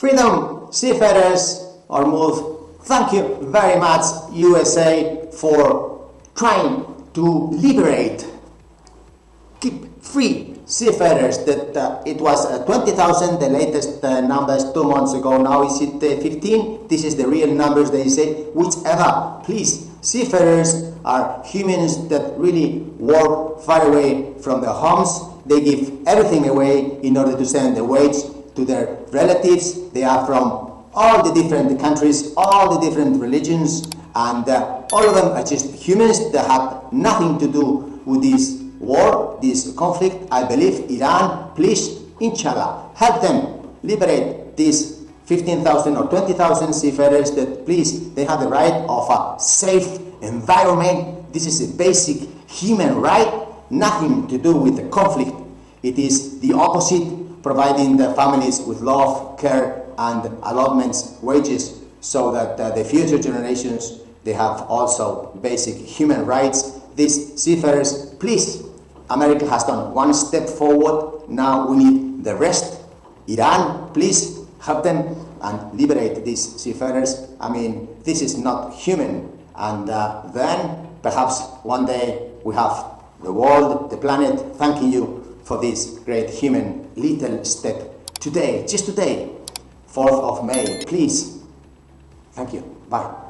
Freedom, seafarers, Hormuz, thank you very much, USA, for trying to liberate, keep free seafarers. That it was 20,000, the latest numbers 2 months ago. Now is it 15? This is the real numbers, they say. Whichever, please. Seafarers are humans that really work far away from their homes. They give everything away in order to send the wage to their relatives. They are from all the different countries, all the different religions, and all of them are just humans that have nothing to do with this war, this conflict. I believe Iran, please, inshallah, help them liberate these 15,000 or 20,000 seafarers that, please, they have the right of a safe environment. This is a basic human right, nothing to do with the conflict. It is the opposite, providing the families with love, care, and allotments, wages, so that the future generations, they have also basic human rights. These seafarers, please, America has done one step forward, now we need the rest. Iran, please help them and liberate these seafarers. I mean, this is not human. And then perhaps one day we have the world, the planet, thanking you for this great human little step. Today, just today, 4th of May, please. Thank you. Bye.